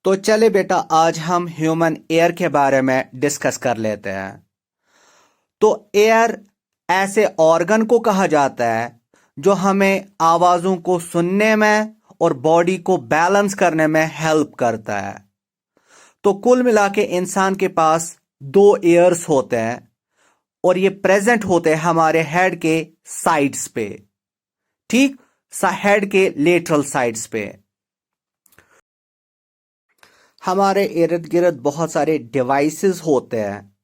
तो चले बेटा, आज हम ह्यूमन एयर के बारे में डिस्कस कर लेते हैं। तो एयर ऐसे ऑर्गन को कहा जाता है जो हमें आवाज़ों को सुनने में और बॉडी को बैलेंस करने में हेल्प करता है। तो कुल मिला के इंसान के पास दो एयर्स होते हैं और ये प्रेजेंट होते हैं हमारे हेड के साइड्स पे, ठीक, हेड के लेटरल साइड्स पे। हमारे इर्द गिर्द बहुत सारे डिवाइसेस होते हैं।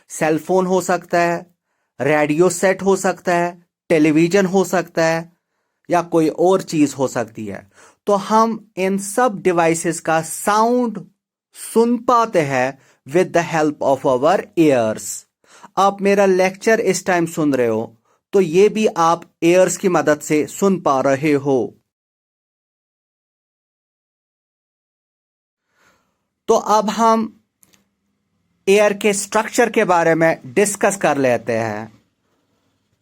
सेलफोन हो सकता है, रेडियो सेट हो सकता है, टेलीविजन हो सकता है या कोई और चीज हो सकती है। तो हम इन सब डिवाइसेस का साउंड सुन पाते हैं with the help of our ears. आप मेरा लेक्चर इस टाइम सुन रहे हो तो ये भी आप ईयर्स की मदद से सुन पा रहे हो। तो अब हम एयर के स्ट्रक्चर के बारे में डिस्कस कर लेते हैं।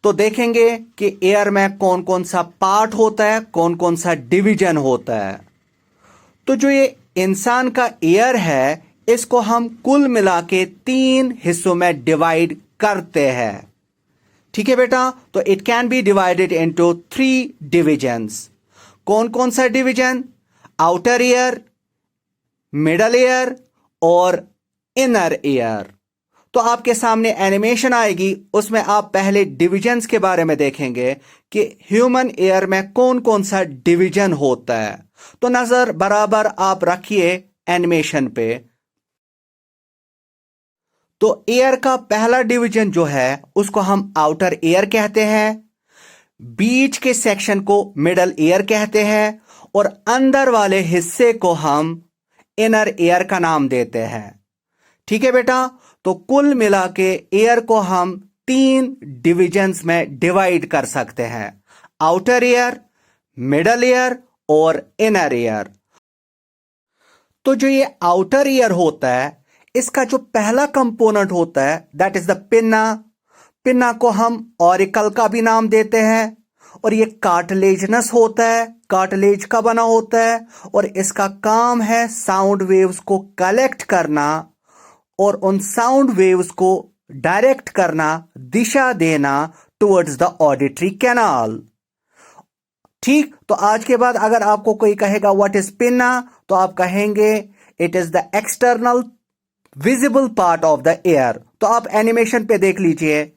तो देखेंगे कि एयर में कौन कौन सा पार्ट होता है, कौन कौन सा डिवीजन होता है। तो जो ये इंसान का एयर है, इसको हम कुल मिला के 3 हिस्सों में डिवाइड करते हैं। ठीक है बेटा, तो it can be divided into 3 divisions. कौन कौन सा division? Outer air, middle air और इनर एयर। तो आपके सामने एनिमेशन आएगी, उसमें आप पहले डिविजन्स के बारे में देखेंगे कि ह्यूमन एयर में कौन कौन सा डिवीजन होता है। तो नजर बराबर आप रखिए एनिमेशन पे। तो एयर का पहला डिवीजन जो है उसको हम आउटर एयर कहते हैं, बीच के सेक्शन को मिडल एयर कहते हैं और अंदर वाले हिस्से को हम इनर एयर का नाम देते हैं। ठीक है बेटा, तो कुल मिला के एयर को हम 3 डिविजन्स में डिवाइड कर सकते हैं, आउटर एयर, मिडल एयर और इनर एयर। तो जो ये आउटर एयर होता है, इसका जो पहला कंपोनेंट होता है that is the pinna. Pinna को हम ऑरिकल का भी नाम देते हैं और ये कार्टिलेजनस होता है, कार्टिलेज का बना होता है और इसका काम है साउंड वेव्स को कलेक्ट करना और उन साउंड वेव्स को डायरेक्ट करना, दिशा देना टुवर्ड्स द ऑडिटरी कैनाल। ठीक, तो आज के बाद अगर आपको कोई कहेगा व्हाट इज पिन्ना, तो आप कहेंगे it is the external visible part of the air. तो आप एनिमेशन पे देख लीजिए,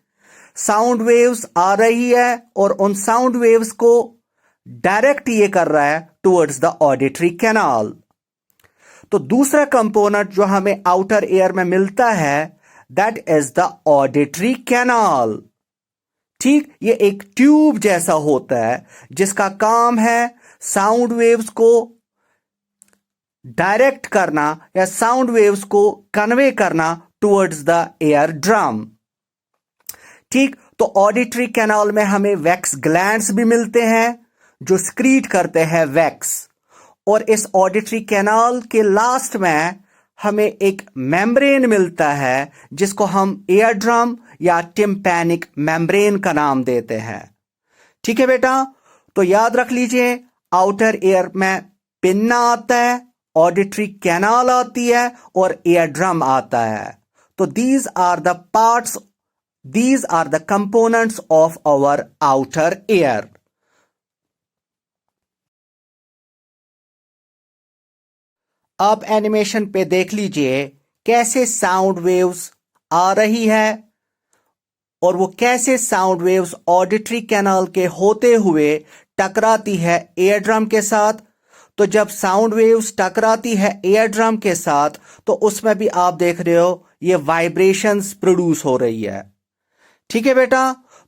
साउंड वेव्स आ रही है और उन साउंड वेव्स को डायरेक्ट ये कर रहा है टुवर्ड्स द ऑडिटरी कैनाल। तो दूसरा कंपोनेंट जो हमें आउटर एयर में मिलता है that is the auditory canal. ठीक, ये एक ट्यूब जैसा होता है जिसका काम है साउंड वेव्स को डायरेक्ट करना या साउंड वेव्स को कन्वे करना टुवर्ड्स द एयर ड्रम। ठीक, तो ऑडिटरी कैनाल में हमें वैक्स ग्लैंड्स भी मिलते हैं जो स्क्रीट करते हैं वैक्स, और इस ऑडिटरी कैनाल के लास्ट में हमें एक मेम्ब्रेन मिलता है जिसको हम एयर ड्रम या टिम्पैनिक मेम्ब्रेन का नाम देते हैं। ठीक है बेटा, तो याद रख लीजिए, आउटर एयर में पिन्ना आता है, ऑडिटरी कैनाल आती है और एयर ड्रम आता है। तो these are the parts, these are the components of our outer ear. आप एनिमेशन पे देख लीजिए कैसे साउंड वेव्स आ रही है और वो कैसे साउंड वेव्स ऑडिटरी कैनाल के होते हुए टकराती है एयर ड्रम के साथ। तो जब साउंड वेव्स टकराती है एयर ड्रम के साथ तो उसमें भी आप देख रहे हो ये वाइब्रेशंस प्रोड्यूस हो रही है। ठीक है बेटा,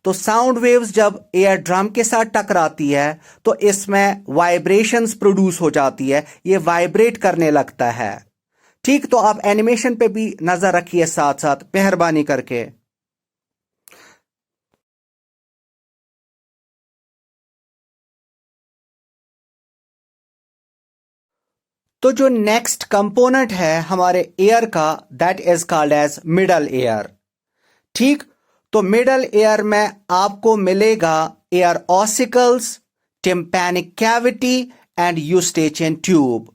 तो साउंड वेव्स जब एयर ड्रम के साथ टकराती है तो इसमें वाइब्रेशंस प्रोड्यूस हो जाती है, ये वाइब्रेट करने लगता है। ठीक, तो आप एनिमेशन पे भी नजर रखिए साथ साथ, मेहरबानी करके। तो जो नेक्स्ट कंपोनेंट है हमारे एयर का that is called as middle ear. ठीक, तो मिडल एयर में आपको मिलेगा ear ossicles, tympanic cavity and Eustachian tube.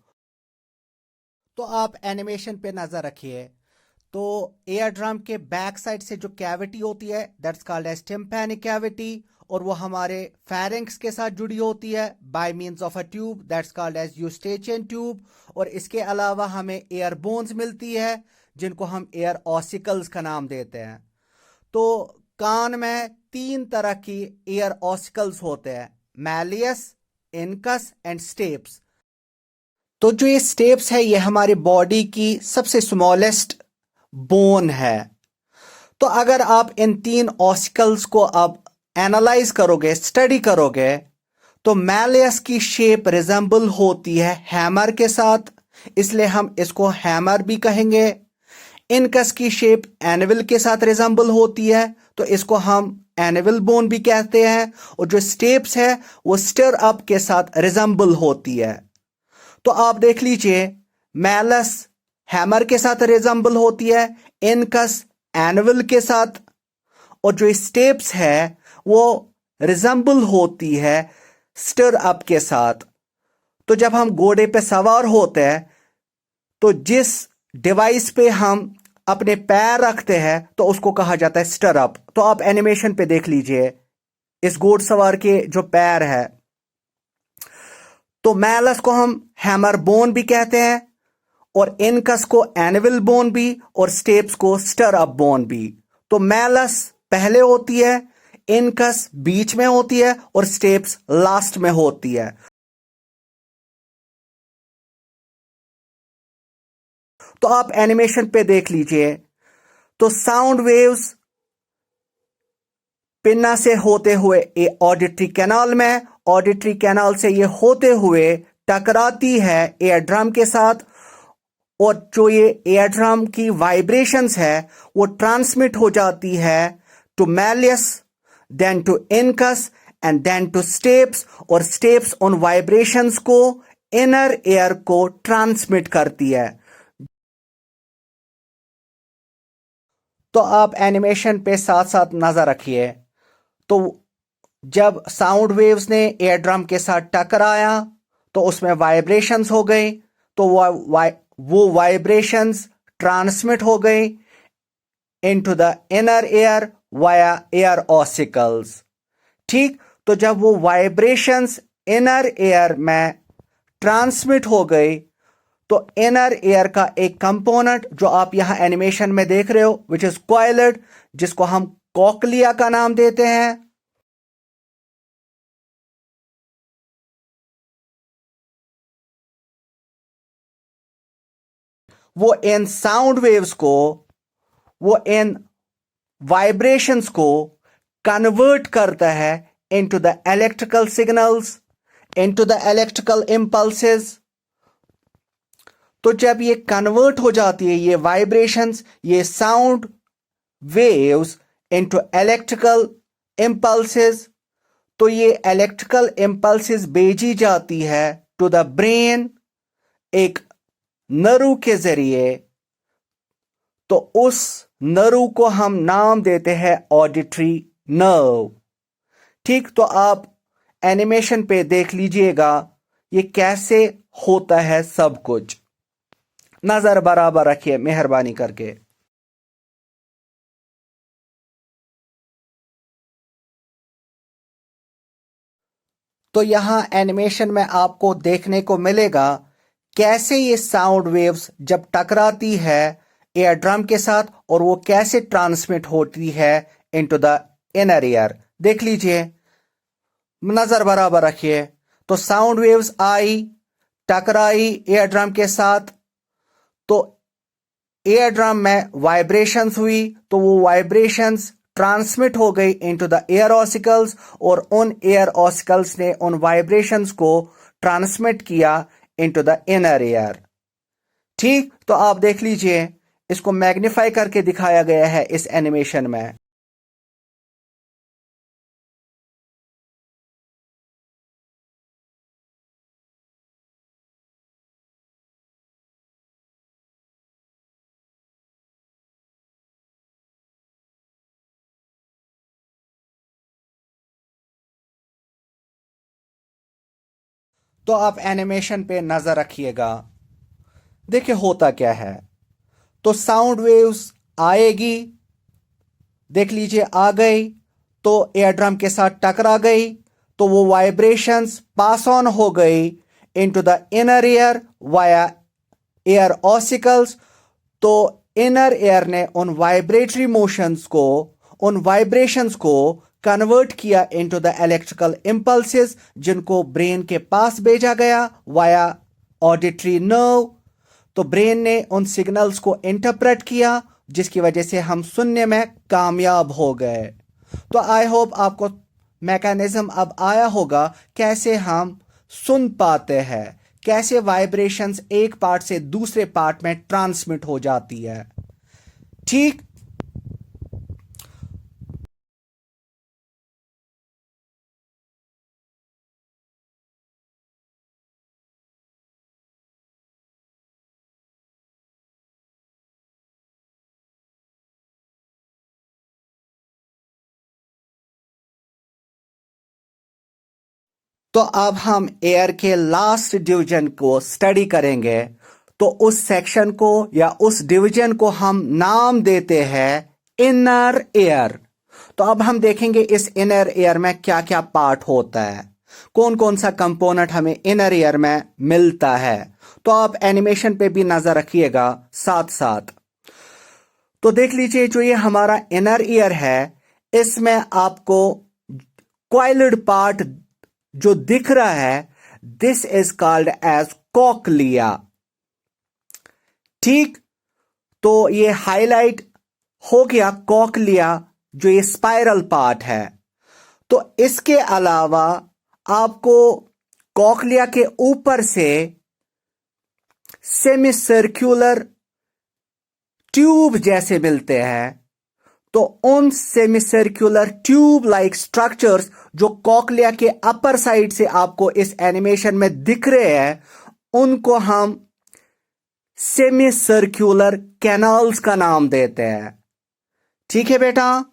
तो आप एनिमेशन पे नजर रखिए। तो एयर ड्रम के बैक साइड से जो कैविटी होती है that's called as tympanic cavity, और वो हमारे फेरिंक्स के साथ जुड़ी होती है by means of a tube that's called as Eustachian tube. और इसके अलावा हमें एयर बोन्स मिलती है जिनको हम एयर ऑसिकल्स का नाम देते हैं। तो कान में तीन तरह की एयर ऑसिकल्स होते हैं, मैलियस, इनकस एंड स्टेप्स। तो जो ये स्टेप्स है ये हमारी बॉडी की सबसे स्मॉलेस्ट बोन है। तो अगर आप इन तीन ऑसिकल्स को अब एनालाइज करोगे, स्टडी करोगे, तो मैलियस की शेप रिजेंबल होती है हैमर के साथ, इसलिए हम इसको हैमर भी कहेंगे। इनकस की शेप एनविल के साथ रिजेंबल होती है, तो इसको हम एनविल बोन भी कहते हैं। और जो स्टेप्स है वो स्टिर अप के साथ रिजेंबल होती है। तो आप देख लीजिए, मैलस हैमर के साथ रिजेंबल होती है, इनकस एनविल के साथ, और जो स्टेप्स है वो रिजेंबल होती है स्टिर अप के साथ। तो जब हम घोड़े पे सवार होते हैं तो जिस डिवाइस पे हम अपने पैर रखते हैं तो उसको कहा जाता है स्टिर अप। तो आप एनिमेशन पे देख लीजिए इस घोड़सवार के जो पैर है, तो मैलस को हम हैमर बोन भी कहते हैं, और इनकस को एनविल बोन भी, और स्टेप्स को स्टिर अप बोन भी। तो मैलस पहले होती है, इनकस बीच में होती है, और स्टेप्स लास्ट में होती है। तो आप एनिमेशन पे देख लीजिए, तो साउंड वेव्स पिन्ना से होते हुए ऑडिटरी कैनाल में, ऑडिटरी कैनाल से ये होते हुए टकराती है एयर ड्रम के साथ, और जो ये एयर ड्रम की वाइब्रेशंस है वो ट्रांसमिट हो जाती है to malleus, then to incus and then to stapes, और स्टेप्स उन वाइब्रेशंस को इनर एयर को ट्रांसमिट करती है। तो आप एनिमेशन पे साथ साथ नजर रखिए। तो जब साउंड वेव्स ने एयर ड्रम के साथ टकराया तो उसमें वाइब्रेशंस हो गई, तो वो वाइब्रेशंस ट्रांसमिट हो गई into the inner air via air ossicles. ठीक, तो जब वो वाइब्रेशंस इनर एयर में ट्रांसमिट हो गई तो इनर एयर का एक कंपोनेंट जो आप यहां एनिमेशन में देख रहे हो विच इज कॉइलेड, जिसको हम कॉकलिया का नाम देते हैं, वो इन साउंड वेव्स को, वो इन वाइब्रेशंस को कन्वर्ट करता है into the electrical signals, into the electrical impulses. तो जब ये कन्वर्ट हो जाती है ये वाइब्रेशंस, ये sound waves into electrical impulses, तो ये इलेक्ट्रिकल इंपल्सेस भेजी जाती है टू द ब्रेन एक नरू के जरिए। तो उस नरू को हम नाम देते हैं ऑडिटरी नर्व। ठीक, तो आप एनिमेशन पे देख लीजिएगा ये कैसे होता है सब कुछ। नजर बराबर रखिए मेहरबानी करके। तो यहां एनिमेशन में आपको देखने को मिलेगा कैसे ये साउंड वेव्स जब टकराती है एयर ड्रम के साथ और वो कैसे ट्रांसमिट होती है इनटू द इनर ईयर। देख लीजिए, नजर बराबर रखिए। तो साउंड वेव्स आई, टकराई एयर ड्रम के साथ, तो एयर ड्रम में वाइब्रेशंस हुई, तो वो वाइब्रेशंस ट्रांसमिट हो गई इनटू द एयर ऑसिकल्स, और उन एयर ऑसिकल्स ने उन वाइब्रेशंस को ट्रांसमिट किया इनटू द इनर एयर। ठीक, तो आप देख लीजिए, इसको मैग्नीफाई करके दिखाया गया है इस एनिमेशन में। तो आप एनिमेशन पे नजर रखिएगा। देखिए होता क्या है, तो साउंड वेव्स आएगी, देख लीजिए आ गई, तो एयर ड्रम के साथ टकरा गई, तो वो वाइब्रेशंस पास ऑन हो गई into the inner ear via air ossicles. तो इनर एयर ने उन वाइब्रेटरी मोशंस को, उन वाइब्रेशंस को कन्वर्ट किया इनटू द इलेक्ट्रिकल इंपल्सेस, जिनको ब्रेन के पास भेजा गया वाया ऑडिटरी नर्व। तो ब्रेन ने उन सिग्नल्स को इंटरप्रेट किया, जिसकी वजह से हम सुनने में कामयाब हो गए। तो आई होप आपको मैकेनिज्म अब आया होगा कैसे हम सुन पाते हैं, कैसे वाइब्रेशंस एक पार्ट से दूसरे पार्ट में ट्रांसमिट हो जाती है। ठीक। तो अब हम एयर के लास्ट डिवीजन को स्टडी करेंगे। तो उस सेक्शन को या उस डिवीजन को हम नाम देते हैं इनर एयर। तो अब हम देखेंगे इस इनर एयर में क्या क्या पार्ट होता है, कौन कौन सा कंपोनेंट हमें इनर एयर में मिलता है। तो आप एनिमेशन पे भी नजर रखिएगा साथ साथ। तो देख लीजिए जो ये हमारा इनर ईयर है, इसमें आपको क्वाइलिड पार्ट जो दिख रहा है, this is called as cochlea. ठीक। तो ये हाईलाइट हो गया कॉकलिया, जो ये स्पाइरल पार्ट है। तो इसके अलावा आपको कॉकलिया के ऊपर से सेमी सर्कुलर ट्यूब जैसे मिलते हैं। तो उन semi circular tube like structures जो कॉकलिया के अपर साइड से आपको इस एनिमेशन में दिख रहे हैं, उनको हम सेमी सर्कुलर कैनाल्स का नाम देते हैं। ठीक है बेटा।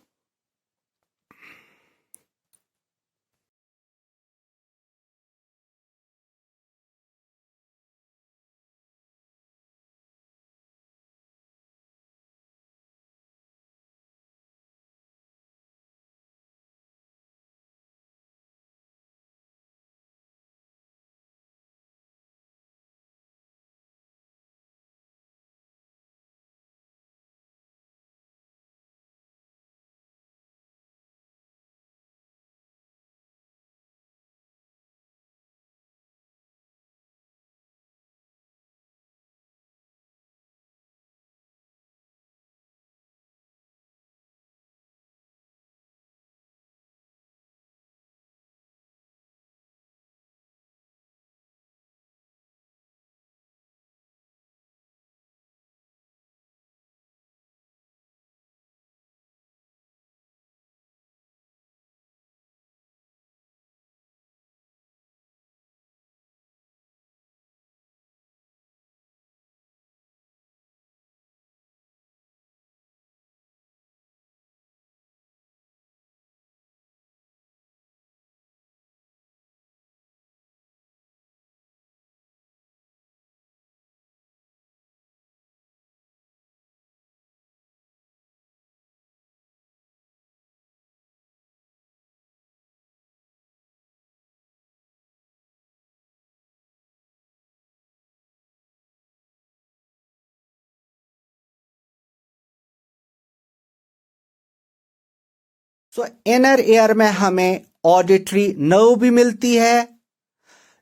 सो इनर एयर में हमें ऑडिटरी नर्व भी मिलती है,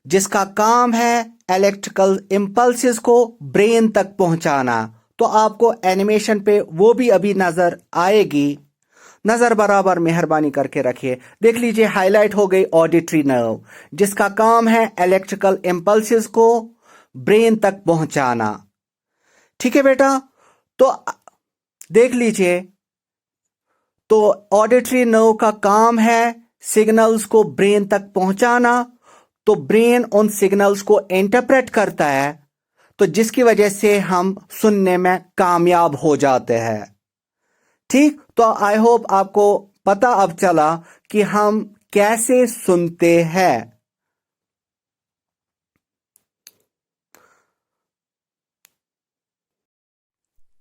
जिसका काम है इलेक्ट्रिकल इंपल्सेस को ब्रेन तक पहुंचाना। तो आपको एनिमेशन पे वो भी अभी नजर आएगी, नजर बराबर मेहरबानी करके रखिए। देख लीजिए हाईलाइट हो गई ऑडिटरी नर्व, जिसका काम है इलेक्ट्रिकल इंपल्सेस को ब्रेन तक पहुंचाना। ठीक है बेटा। तो देख लीजिए, तो ऑडिटरी नर्व का काम है सिग्नल्स को ब्रेन तक पहुंचाना। तो ब्रेन उन सिग्नल्स को इंटरप्रेट करता है, तो जिसकी वजह से हम सुनने में कामयाब हो जाते हैं। ठीक। तो आई होप आपको पता अब चला कि हम कैसे सुनते हैं।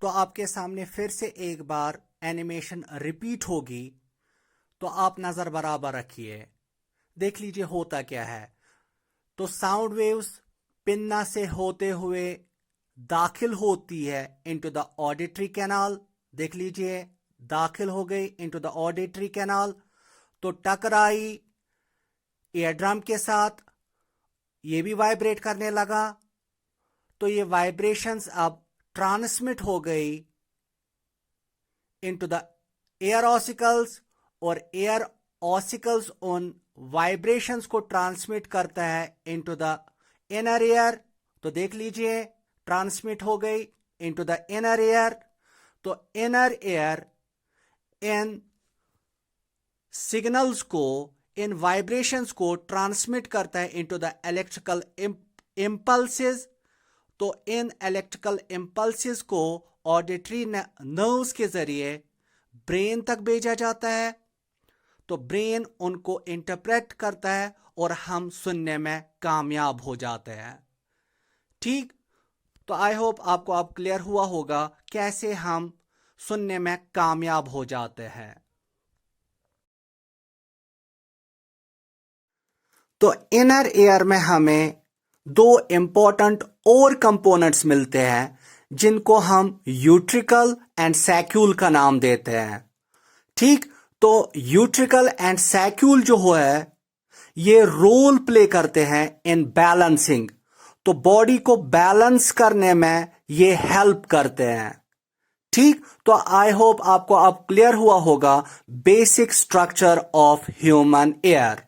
तो आपके सामने फिर से एक बार एनिमेशन रिपीट होगी, तो आप नजर बराबर रखिए। देख लीजिए होता क्या है। तो साउंड वेव्स पिन्ना से होते हुए दाखिल होती है इनटू द ऑडिटरी कैनाल। देख लीजिए दाखिल हो गई इनटू द ऑडिटरी कैनाल, तो टकराई ईयर ड्रम के साथ, ये भी वाइब्रेट करने लगा। तो ये वाइब्रेशंस अब ट्रांसमिट हो गई इनटू द एयर ऑसिकल्स, और एयर ऑसिकल्स उन वाइब्रेशंस को ट्रांसमिट करता है इनटू द इनर एयर। तो देख लीजिए ट्रांसमिट हो गई इनटू द इनर एयर। तो इनर एयर इन सिग्नल्स को, इन वाइब्रेशंस को ट्रांसमिट करता है इनटू द इलेक्ट्रिकल इंपल्सेस। तो इन इलेक्ट्रिकल इंपल्सेस को ऑडिटरी नर्व्स के जरिए ब्रेन तक भेजा जाता है। तो ब्रेन उनको इंटरप्रेट करता है और हम सुनने में कामयाब हो जाते हैं। ठीक, तो आई होप आपको अब क्लियर हुआ होगा कैसे हम सुनने में कामयाब हो जाते हैं। तो इनर एयर में हमें दो इंपॉर्टेंट और कंपोनेंट्स मिलते हैं, जिनको हम यूट्रिकल एंड सैक्यूल का नाम देते हैं। ठीक, तो यूट्रिकल एंड सैक्यूल जो है ये रोल प्ले करते हैं इन बैलेंसिंग। तो बॉडी को बैलेंस करने में ये हेल्प करते हैं। ठीक, तो आई होप आपको अब क्लियर हुआ होगा basic structure of human air.